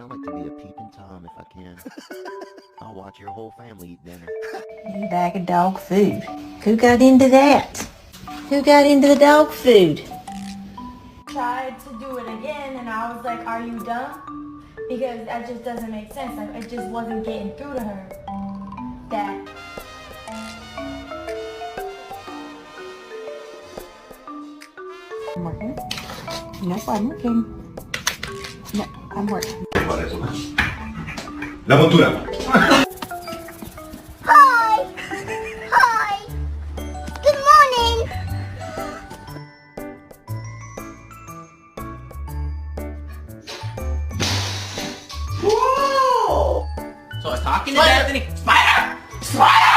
I like to be a peeping Tom if I can. I'll watch your whole family eat dinner. New bag of dog food. Who got into that? Who got into the dog food? Tried to do it again and I was like, are you dumb? Because that just doesn't make sense. Like, it just wasn't getting through to her that I'm working. No, I'm working. No, I'm working. La montura. Hi! Hi! Good morning! Whoa! So I was talking to Bethany. Spider! Spider!